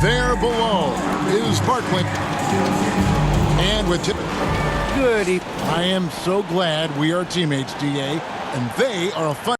There below is Barkley. And with Goody. I am so glad we are teammates, DA, and they are a fun.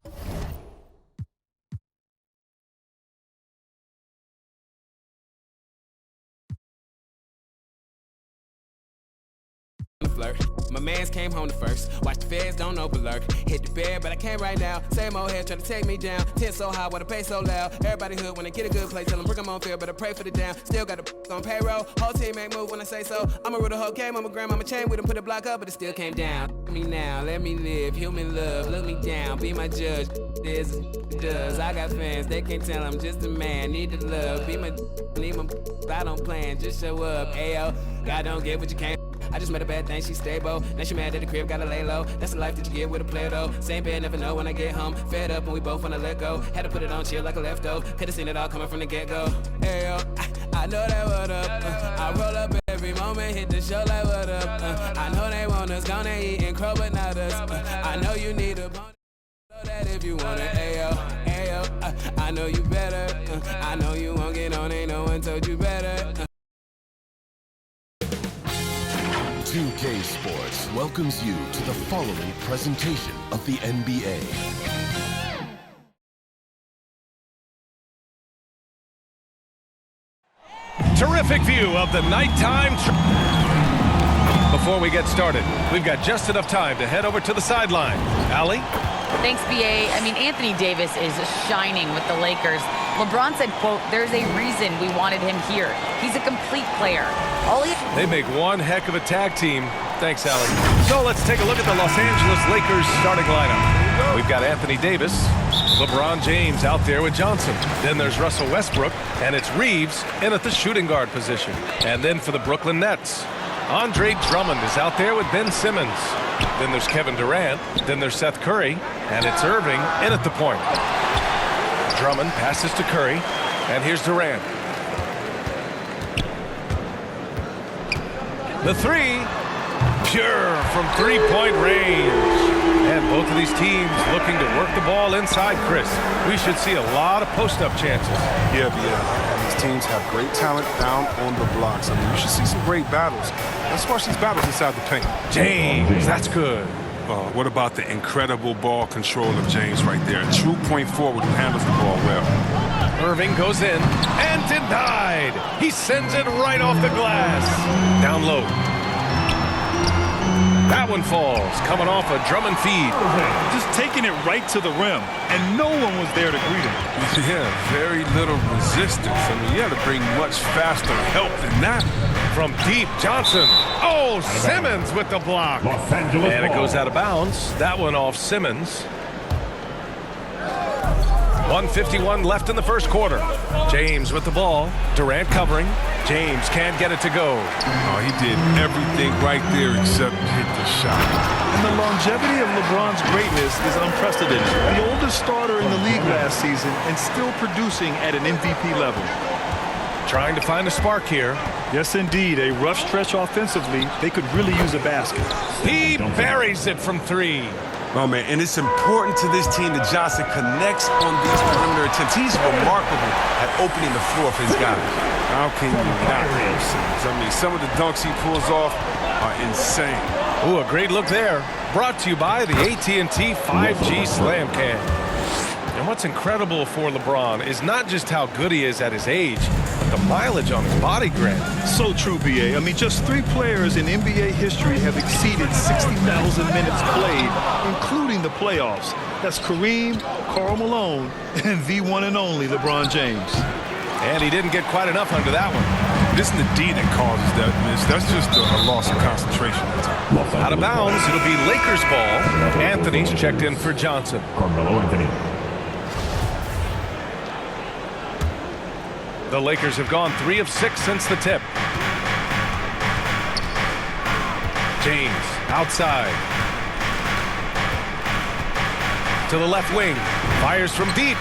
Flirt. My mans came home the first. Watch the feds don't overlurk. Hit the bed, but I can't right now. Same old head trying to take me down. Tent so high, wanna pay so loud. Everybody hood when they get a good play. Tell them bring them on field, but I pray for the down. Still got the on payroll. Whole team ain't move when I say so. I'ma rule the whole game. I'm a grandmama chain with them. Put a block up, but it still came down. Let me now, let me live. Human love, look me down. Be my judge. This does. I got fans, they can't tell I'm just a man. Need the love. Be my need my I don't plan. Just show up. Ayo, God don't get what you can't. I just met a bad thing, she stable. Now she mad at the crib, gotta lay low. That's the life that you get with a player though. Same bed, never know when I get home. Fed up and we both wanna let go. Had to put it on chill like a leftover. Could've seen it all coming from the get-go. Ayo, I know that what up. I roll up every moment, hit the show like what up. I know they want us, gonna eat and crow, but not us. I know you need a bone. Know that if you want it, ayo, ayo. I know you better. I know you won't get on, ain't no one told you better. 2K Sports welcomes you to the following presentation of the NBA. Terrific view of the nighttime. Before we get started, we've got just enough time to head over to the sideline. Allie? Thanks, BA. I mean, Anthony Davis is shining with the Lakers. LeBron said, quote, there's a reason we wanted him here. He's a complete player. They make one heck of a tag team. Thanks, Allie. So let's take a look at the Los Angeles Lakers starting lineup. We've got Anthony Davis, LeBron James out there with Johnson. Then there's Russell Westbrook, and it's Reeves in at the shooting guard position. And then for the Brooklyn Nets, Andre Drummond is out there with Ben Simmons. Then there's Kevin Durant. Then there's Seth Curry. And it's Irving in at the point. Drummond passes to Curry. And here's Durant. The three. Pure from three-point range. And both of these teams looking to work the ball inside, Chris. We should see a lot of post-up chances. Yeah. These teams have great talent down on the blocks. I mean, you should see some great battles. Let's watch these battles inside the paint. James, that's good. What about the incredible ball control of James right there? A true point forward who handles the ball well. Irving goes in and denied. He sends it right off the glass. Down low. That one falls, coming off a Drummond feed. Just taking it right to the rim, and no one was there to greet him. Yeah, very little resistance. I mean, you had to bring much faster help than that. From deep, Johnson. Oh, Simmons with the block. And it goes out of bounds. That one off Simmons. 1:51 left in the first quarter. James with the ball. Durant covering. James can't get it to go. Oh, he did everything right there except hit the shot. And the longevity of LeBron's greatness is unprecedented. The oldest starter in the league last season and still producing at an MVP level. Trying to find a spark here. Yes, indeed. A rough stretch offensively. They could really use a basket. He buries it from three. Oh, man, and it's important to this team that Johnson connects on these perimeter attempts. He's remarkable at opening the floor for his guys. How can you not love Simmons? I mean, some of the dunks he pulls off are insane. Ooh, a great look there. Brought to you by the AT&T 5G Slam Cam. And what's incredible for LeBron is not just how good he is at his age, but the mileage on his body grant. So true, BA. I mean, just 3 players in NBA history have exceeded 60,000 minutes played, including the playoffs. That's Kareem, Karl Malone, and the one and only LeBron James. And he didn't get quite enough under that one. It isn't the D that causes that miss. That's just a loss of concentration. Out of bounds, it'll be Lakers ball. Anthony's checked in for Johnson. Carmelo Anthony. The Lakers have gone 3 of 6 since the tip. James outside. To the left wing. Fires from deep.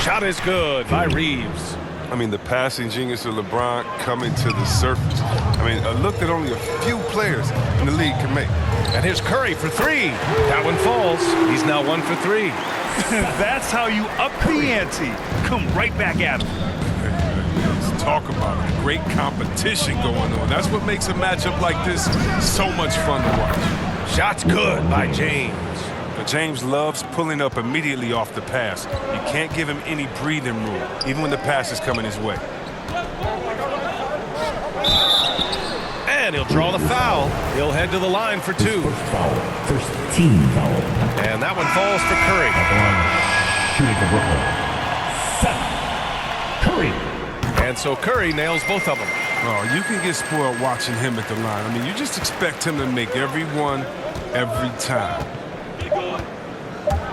Shot is good by Reeves. I mean, the passing genius of LeBron coming to the surface. I mean, a look that only a few players in the league can make. And here's Curry for 3. That one falls. He's now 1 for 3. That's how you up the ante. Come right back at him. It's Talk about it. Great competition going on. That's what makes a matchup like this so much fun to watch. Shot's good by James. But James loves pulling up immediately off the pass. You can't give him any breathing room, even when the pass is coming his way. And he'll draw the foul. He'll head to the line for two. First foul. First team foul. And that one falls to Curry. Shooting for Brooklyn. Seth Curry. And so Curry nails both of them. Oh, you can get spoiled watching him at the line. I mean, you just expect him to make every one, every time.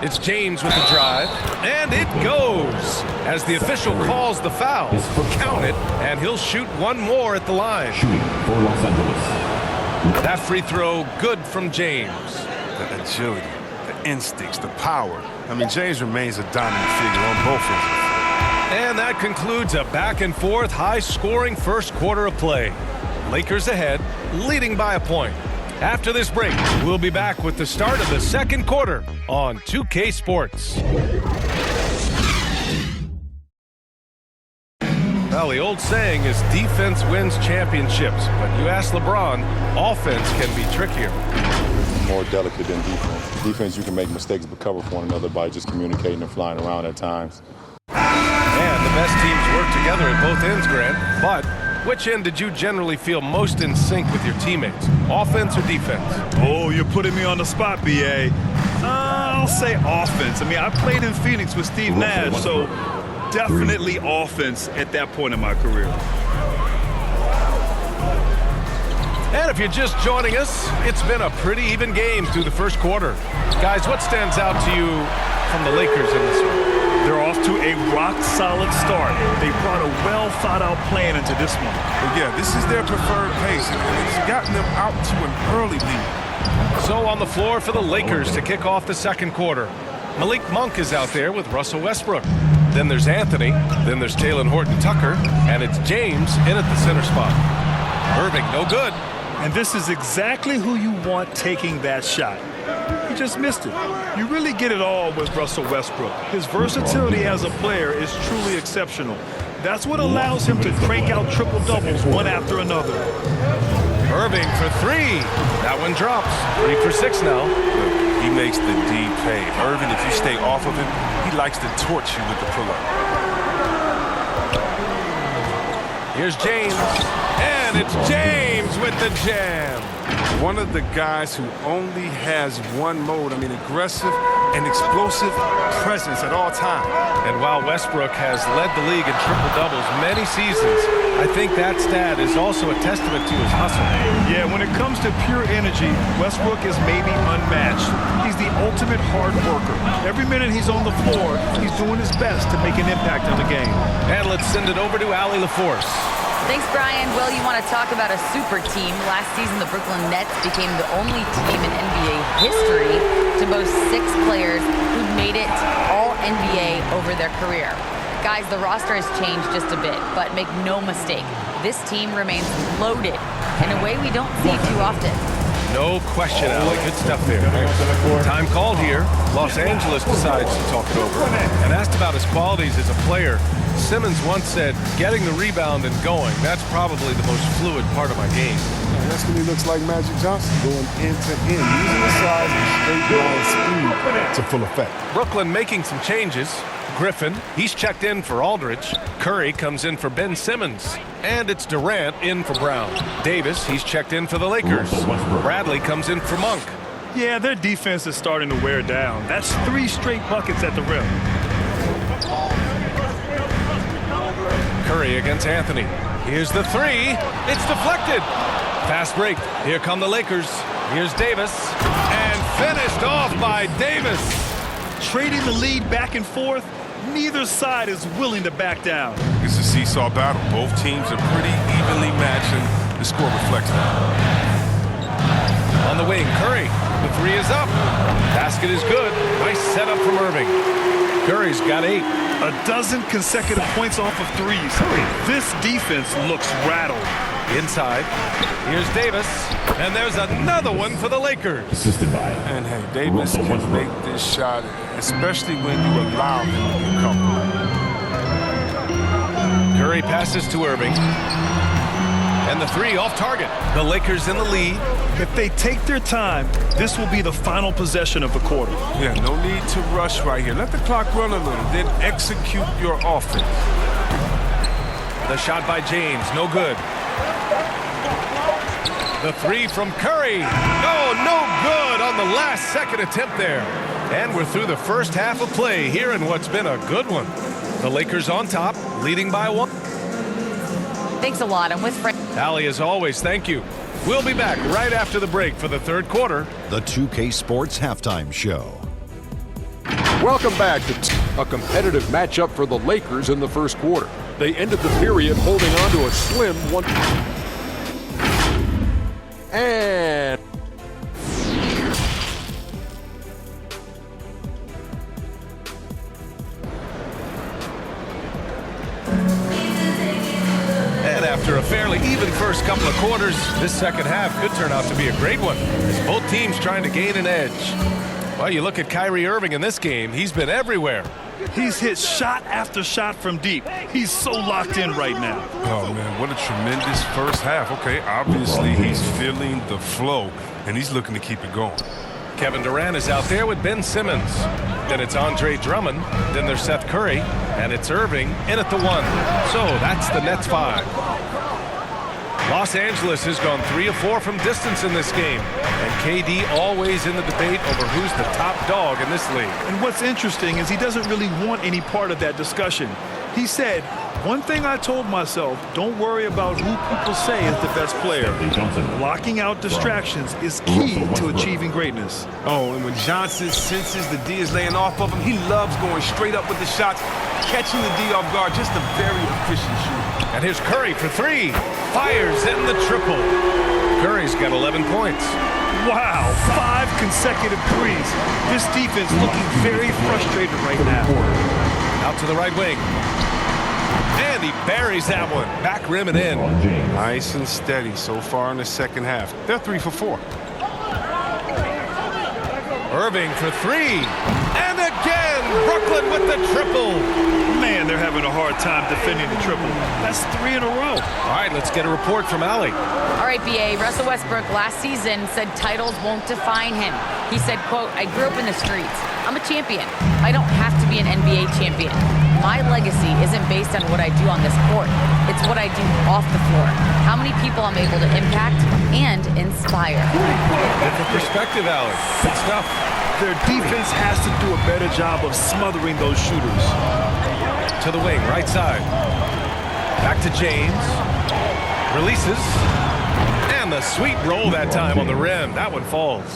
It's James with the drive, and it goes as the official calls the foul. Count it, and he'll shoot one more at the line. Shooting for Los Angeles. That free throw good from James. The agility, the instincts, the power. I mean, James remains a dominant figure on both ends. And that concludes a back-and-forth, high-scoring first quarter of play. Lakers ahead, leading by a point. After this break, we'll be back with the start of the second quarter on 2K Sports. Well, the old saying is defense wins championships, but you ask LeBron, offense can be trickier. More delicate than defense. Defense, you can make mistakes but cover for one another by just communicating and flying around at times. And the best teams work together at both ends, Grant. But which end did you generally feel most in sync with your teammates, offense or defense? Oh, you're putting me on the spot, B.A. I'll say offense. I mean, I played in Phoenix with Steve Nash, so definitely offense at that point in my career. And if you're just joining us, it's been a pretty even game through the first quarter. Guys, what stands out to you from the Lakers in this one? They're off to a rock-solid start. They brought a well-thought-out plan into this one. But yeah, this is their preferred pace, and it's gotten them out to an early lead. So on the floor for the Lakers to kick off the second quarter. Malik Monk is out there with Russell Westbrook. Then there's Anthony. Then there's Talen Horton-Tucker. And it's James in at the center spot. Irving, no good. And this is exactly who you want taking that shot. He just missed it. You really get it all with Russell Westbrook. His versatility as a player is truly exceptional. That's what allows him to crank out triple-doubles one after another. Irving for three. That one drops. 3 for 6 now. He makes the D pay. Irving, if you stay off of him, he likes to torch you with the pull-up. Here's James. And it's James with the jam. One of the guys who only has one mode. I mean, aggressive and explosive presence at all times. And while Westbrook has led the league in triple-doubles many seasons, I think that stat is also a testament to his hustle. Yeah, when it comes to pure energy, Westbrook is maybe unmatched. He's the ultimate hard worker. Every minute he's on the floor, he's doing his best to make an impact on the game. And let's send it over to Allie LaForce. Thanks, Brian. Well, you want to talk about a super team. Last season, the Brooklyn Nets became the only team in NBA history to boast 6 players who made it All-NBA over their career. Guys, the roster has changed just a bit, but make no mistake, this team remains loaded in a way we don't see too often. No question, Allie. Good stuff there. Time called here. Los Angeles decides to talk it over. And asked about his qualities as a player, Simmons once said, getting the rebound and going, that's probably the most fluid part of my game. And that's when he looks like Magic Johnson, going end to end, using his size and straight line speed to full effect. Brooklyn making some changes. Griffin, he's checked in for Aldridge. Curry comes in for Ben Simmons. And it's Durant in for Brown. Davis, he's checked in for the Lakers. Bradley comes in for Monk. Yeah, their defense is starting to wear down. That's 3 straight buckets at the rim. Curry against Anthony. Here's the 3. It's deflected. Fast break. Here come the Lakers. Here's Davis. And finished off by Davis. Trading the lead back and forth, neither side is willing to back down. It's a seesaw battle. Both teams are pretty evenly matched, and the score reflects that. On the wing, Curry. The 3 is up. Basket is good. Nice setup from Irving. Curry's got 8. 12 consecutive points off of 3s. This defense looks rattled. Inside. Here's Davis. And there's another one for the Lakers. Assisted by. And hey, Davis can make this shot, especially when you allow him to be comfortable. Curry passes to Irving. And the three off target. The Lakers in the lead. If they take their time, this will be the final possession of the quarter. Yeah, no need to rush right here. Let the clock run a little, then execute your offense. The shot by James, no good. The three from Curry. Oh, no good on the last second attempt there. And we're through the first half of play here in what's been a good one. The Lakers on top, leading by 1. Thanks a lot. I'm with Frank. Allie, as always, thank you. We'll be back right after the break for the third quarter. The 2K Sports Halftime Show. Welcome back to a competitive matchup for the Lakers in the first quarter. They ended the period holding on to a slim 1. And after a fairly even first couple of quarters, this second half could turn out to be a great one, as both teams trying to gain an edge. Well, you look at Kyrie Irving in this game, he's been everywhere. He's hit shot after shot from deep. He's so locked in right now. Oh, man, what a tremendous first half. Okay, obviously he's feeling the flow, and he's looking to keep it going. Kevin Durant is out there with Ben Simmons. Then it's Andre Drummond. Then there's Seth Curry. And it's Irving in at the 1. So that's the Nets 5. Los Angeles has gone 3 of 4 from distance in this game. And KD always in the debate over who's the top dog in this league. And what's interesting is he doesn't really want any part of that discussion. He said, one thing I told myself, don't worry about who people say is the best player. Blocking out distractions is key to achieving greatness. Oh, and when Johnson senses the D is laying off of him, he loves going straight up with the shots, catching the D off guard, just a very efficient shooter. And here's Curry for 3. Fires in the triple. Curry's got 11 points. Wow, 5 consecutive threes. This defense looking very frustrated right now. Out to the right wing. And he buries that one. Back rim and in. Nice and steady so far in the second half. They're 3 for 4. Irving for 3. And again, Brooklyn with the triple. Man, they're having a hard time defending the triple. That's 3 in a row. All right, let's get a report from Allie. All right, BA. Russell Westbrook last season said titles won't define him. He said, quote, I grew up in the streets. I'm a champion. I don't have to be an NBA champion. My legacy isn't based on what I do on this court. It's what I do off the floor. How many people I'm able to impact and inspire. Different perspective, Allie. Good stuff. Their defense has to do a better job of smothering those shooters. To the wing, right side. Back to James. Releases. And the sweet roll that time on the rim. That one falls.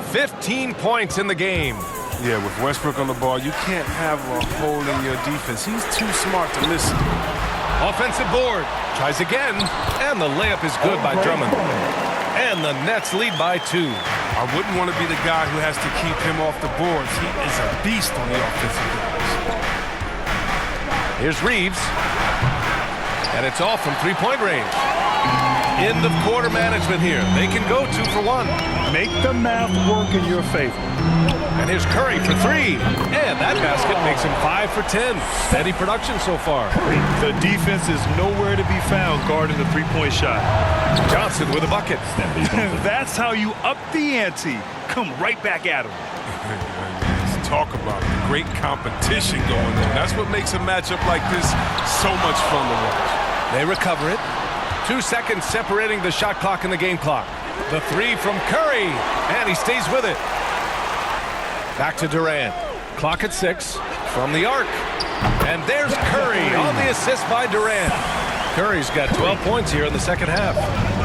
15 points in the game. Yeah, with Westbrook on the ball, you can't have a hole in your defense. He's too smart to listen. Offensive board. Tries again. And the layup is good by Drummond. And the Nets lead by 2. I wouldn't want to be the guy who has to keep him off the boards. He is a beast on the offensive boards. Here's Reeves. And it's off from 3-point range. End of quarter management here. They can go 2 for 1. Make the math work in your favor. And here's Curry for 3. And that basket makes him 5 for 10. Steady production so far. The defense is nowhere to be found guarding the 3-point shot. Johnson with a bucket. That's how you up the ante. Come right back at him. Let's talk about the great competition going on. That's what makes a matchup like this so much fun to watch. They recover it. 2 seconds separating the shot clock and the game clock. The 3 from Curry. And he stays with it. Back to Durant. Clock at 6 from the arc. And there's Curry on the assist by Durant. Curry's got 12 points here in the second half.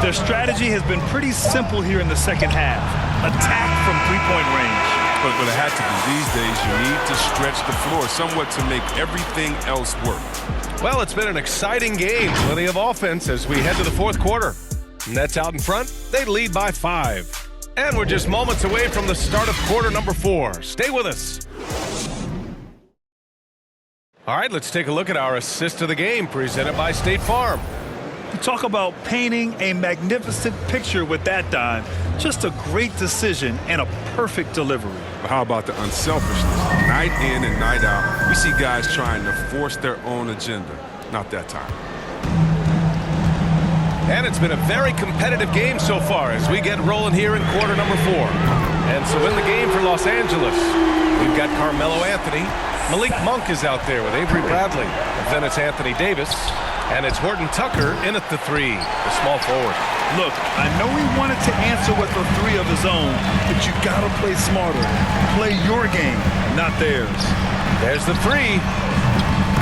Their strategy has been pretty simple here in the second half. Attack from 3-point range. But it had to be. These days, you need to stretch the floor somewhat to make everything else work. Well, it's been an exciting game. Plenty of offense as we head to the fourth quarter. Nets out in front. They lead by 5. And we're just moments away from the start of quarter number 4. Stay with us. All right, let's take a look at our assist of the game presented by State Farm. You talk about painting a magnificent picture with that dime. Just a great decision and a perfect delivery. But how about the unselfishness? Night in and night out, we see guys trying to force their own agenda. Not that time. And it's been a very competitive game so far as we get rolling here in quarter number 4. And so in the game for Los Angeles, we've got Carmelo Anthony. Malik Monk is out there with Avery Bradley. And then it's Anthony Davis. And it's Horton Tucker in at the 3, the small forward. Look, I know he wanted to answer with a 3 of his own, but you got to play smarter. Play your game, not theirs. There's the 3.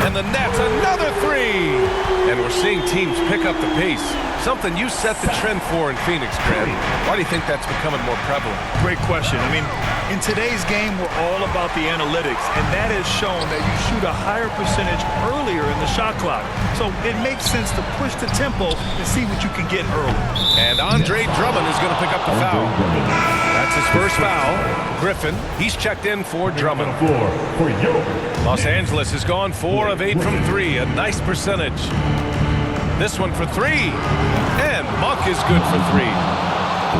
And the Nets, another 3. And we're seeing teams pick up the pace. Something you set the trend for in Phoenix, Grant. Why do you think that's becoming more prevalent? Great question. I mean, in today's game, we're all about the analytics, and that has shown that you shoot a higher percentage earlier in the shot clock. So it makes sense to push the tempo and see what you can get early. And Andre Drummond is going to pick up the foul. That's his first foul. Griffin, he's checked in for Drummond. Los Angeles has gone 4 of 8 from 3, a nice percentage. This one for 3, and Monk is good for 3.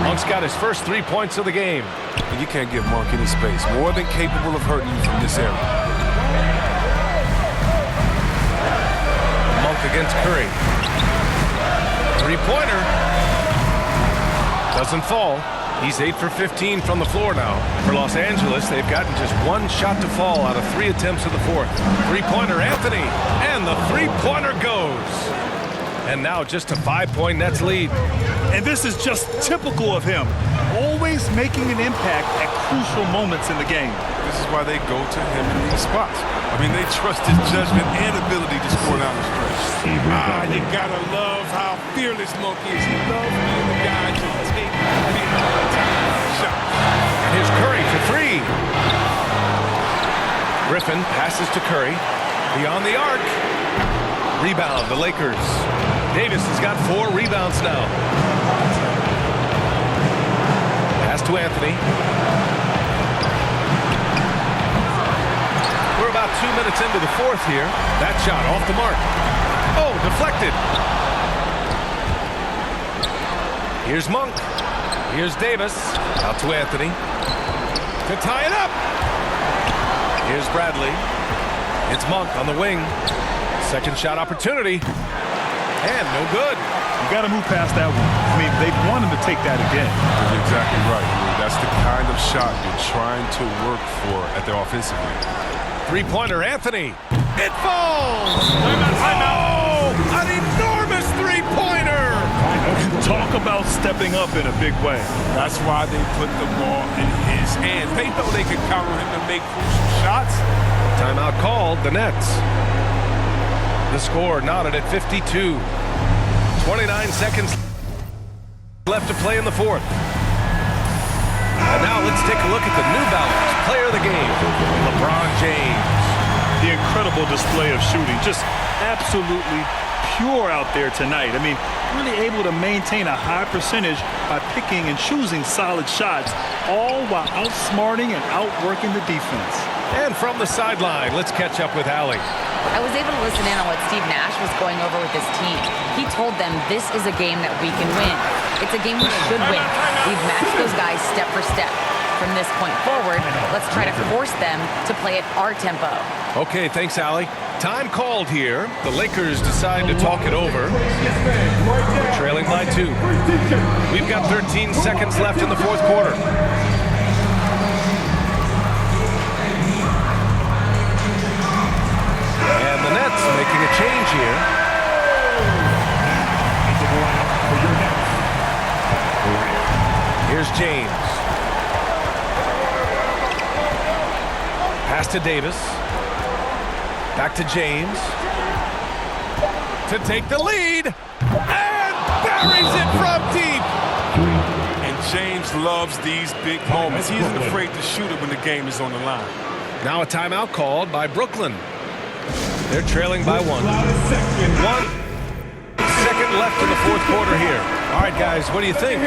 Monk's got his first 3 points of the game. And you can't give Monk any space. More than capable of hurting you from this area. Monk against Curry. 3-pointer. Doesn't fall. He's 8 for 15 from the floor now. For Los Angeles, they've gotten just 1 shot to fall out of 3 attempts of the 4th. 3-pointer, Anthony, and the 3-pointer goes. And now just a 5-point Nets lead. And this is just typical of him. Always making an impact at crucial moments in the game. This is why they go to him in these spots. I mean, they trust his judgment and ability to score down the stretch. You gotta love how fearless Monk is. He loves being the guy to take big time shots. And here's Curry for 3. Griffin passes to Curry. Beyond the arc. Rebound, the Lakers. Davis has got 4 rebounds now. Pass to Anthony. We're about 2 minutes into the 4th here. That shot off the mark. Oh, deflected. Here's Monk. Here's Davis. Out to Anthony. To tie it up. Here's Bradley. It's Monk on the wing. Second shot opportunity. And no good. You got to move past that one. I mean, they want him to take that again. You're exactly right. That's the kind of shot you're trying to work for at the offensive end. 3-pointer, Anthony. It falls. Oh, an enormous 3-pointer. Talk about stepping up in a big way. That's why they put the ball in his hands. They know they can count on him to make crucial shots. Timeout called, the Nets. The score knotted at 52. 29 seconds left to play in the 4th. And now let's take a look at the New Balance player of the game, LeBron James. The incredible display of shooting, just absolutely pure out there tonight. I mean, really able to maintain a high percentage by picking and choosing solid shots, all while outsmarting and outworking the defense. And from the sideline, let's catch up with Allie. I was able to listen in on what Steve Nash was going over with his team. He told them this is a game that we can win. It's a game we should win. We've matched those guys step for step. From this point forward, let's try to force them to play at our tempo. Okay, thanks, Allie. Time called here. The Lakers decide to talk it over. We're trailing by 2. We've got 13 seconds left in the 4th quarter. And the Nets making a change here. Here's James. Pass to Davis. Back to James. To take the lead. And buries it from deep. And James loves these big moments. He isn't afraid to shoot it when the game is on the line. Now a timeout called by Brooklyn. They're trailing by 1. 1 second left in the 4th quarter here. All right, guys, what do you think?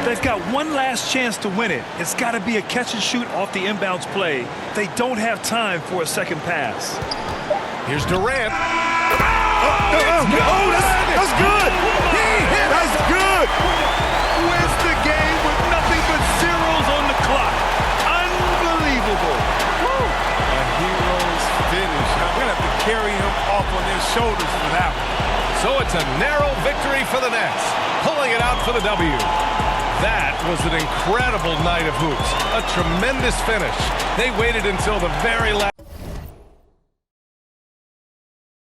They've got one last chance to win it. It's got to be a catch and shoot off the inbounds play. They don't have time for a second pass. Here's Durant. That's good. That's good. Wins the game with nothing but zeros on the clock. Unbelievable. A hero's finish. I'm going to have to carry him off on their shoulders for that one. So it's a narrow victory for the Nets, pulling it out for the W. That was an incredible night of hoops. A tremendous finish. They waited until the very last.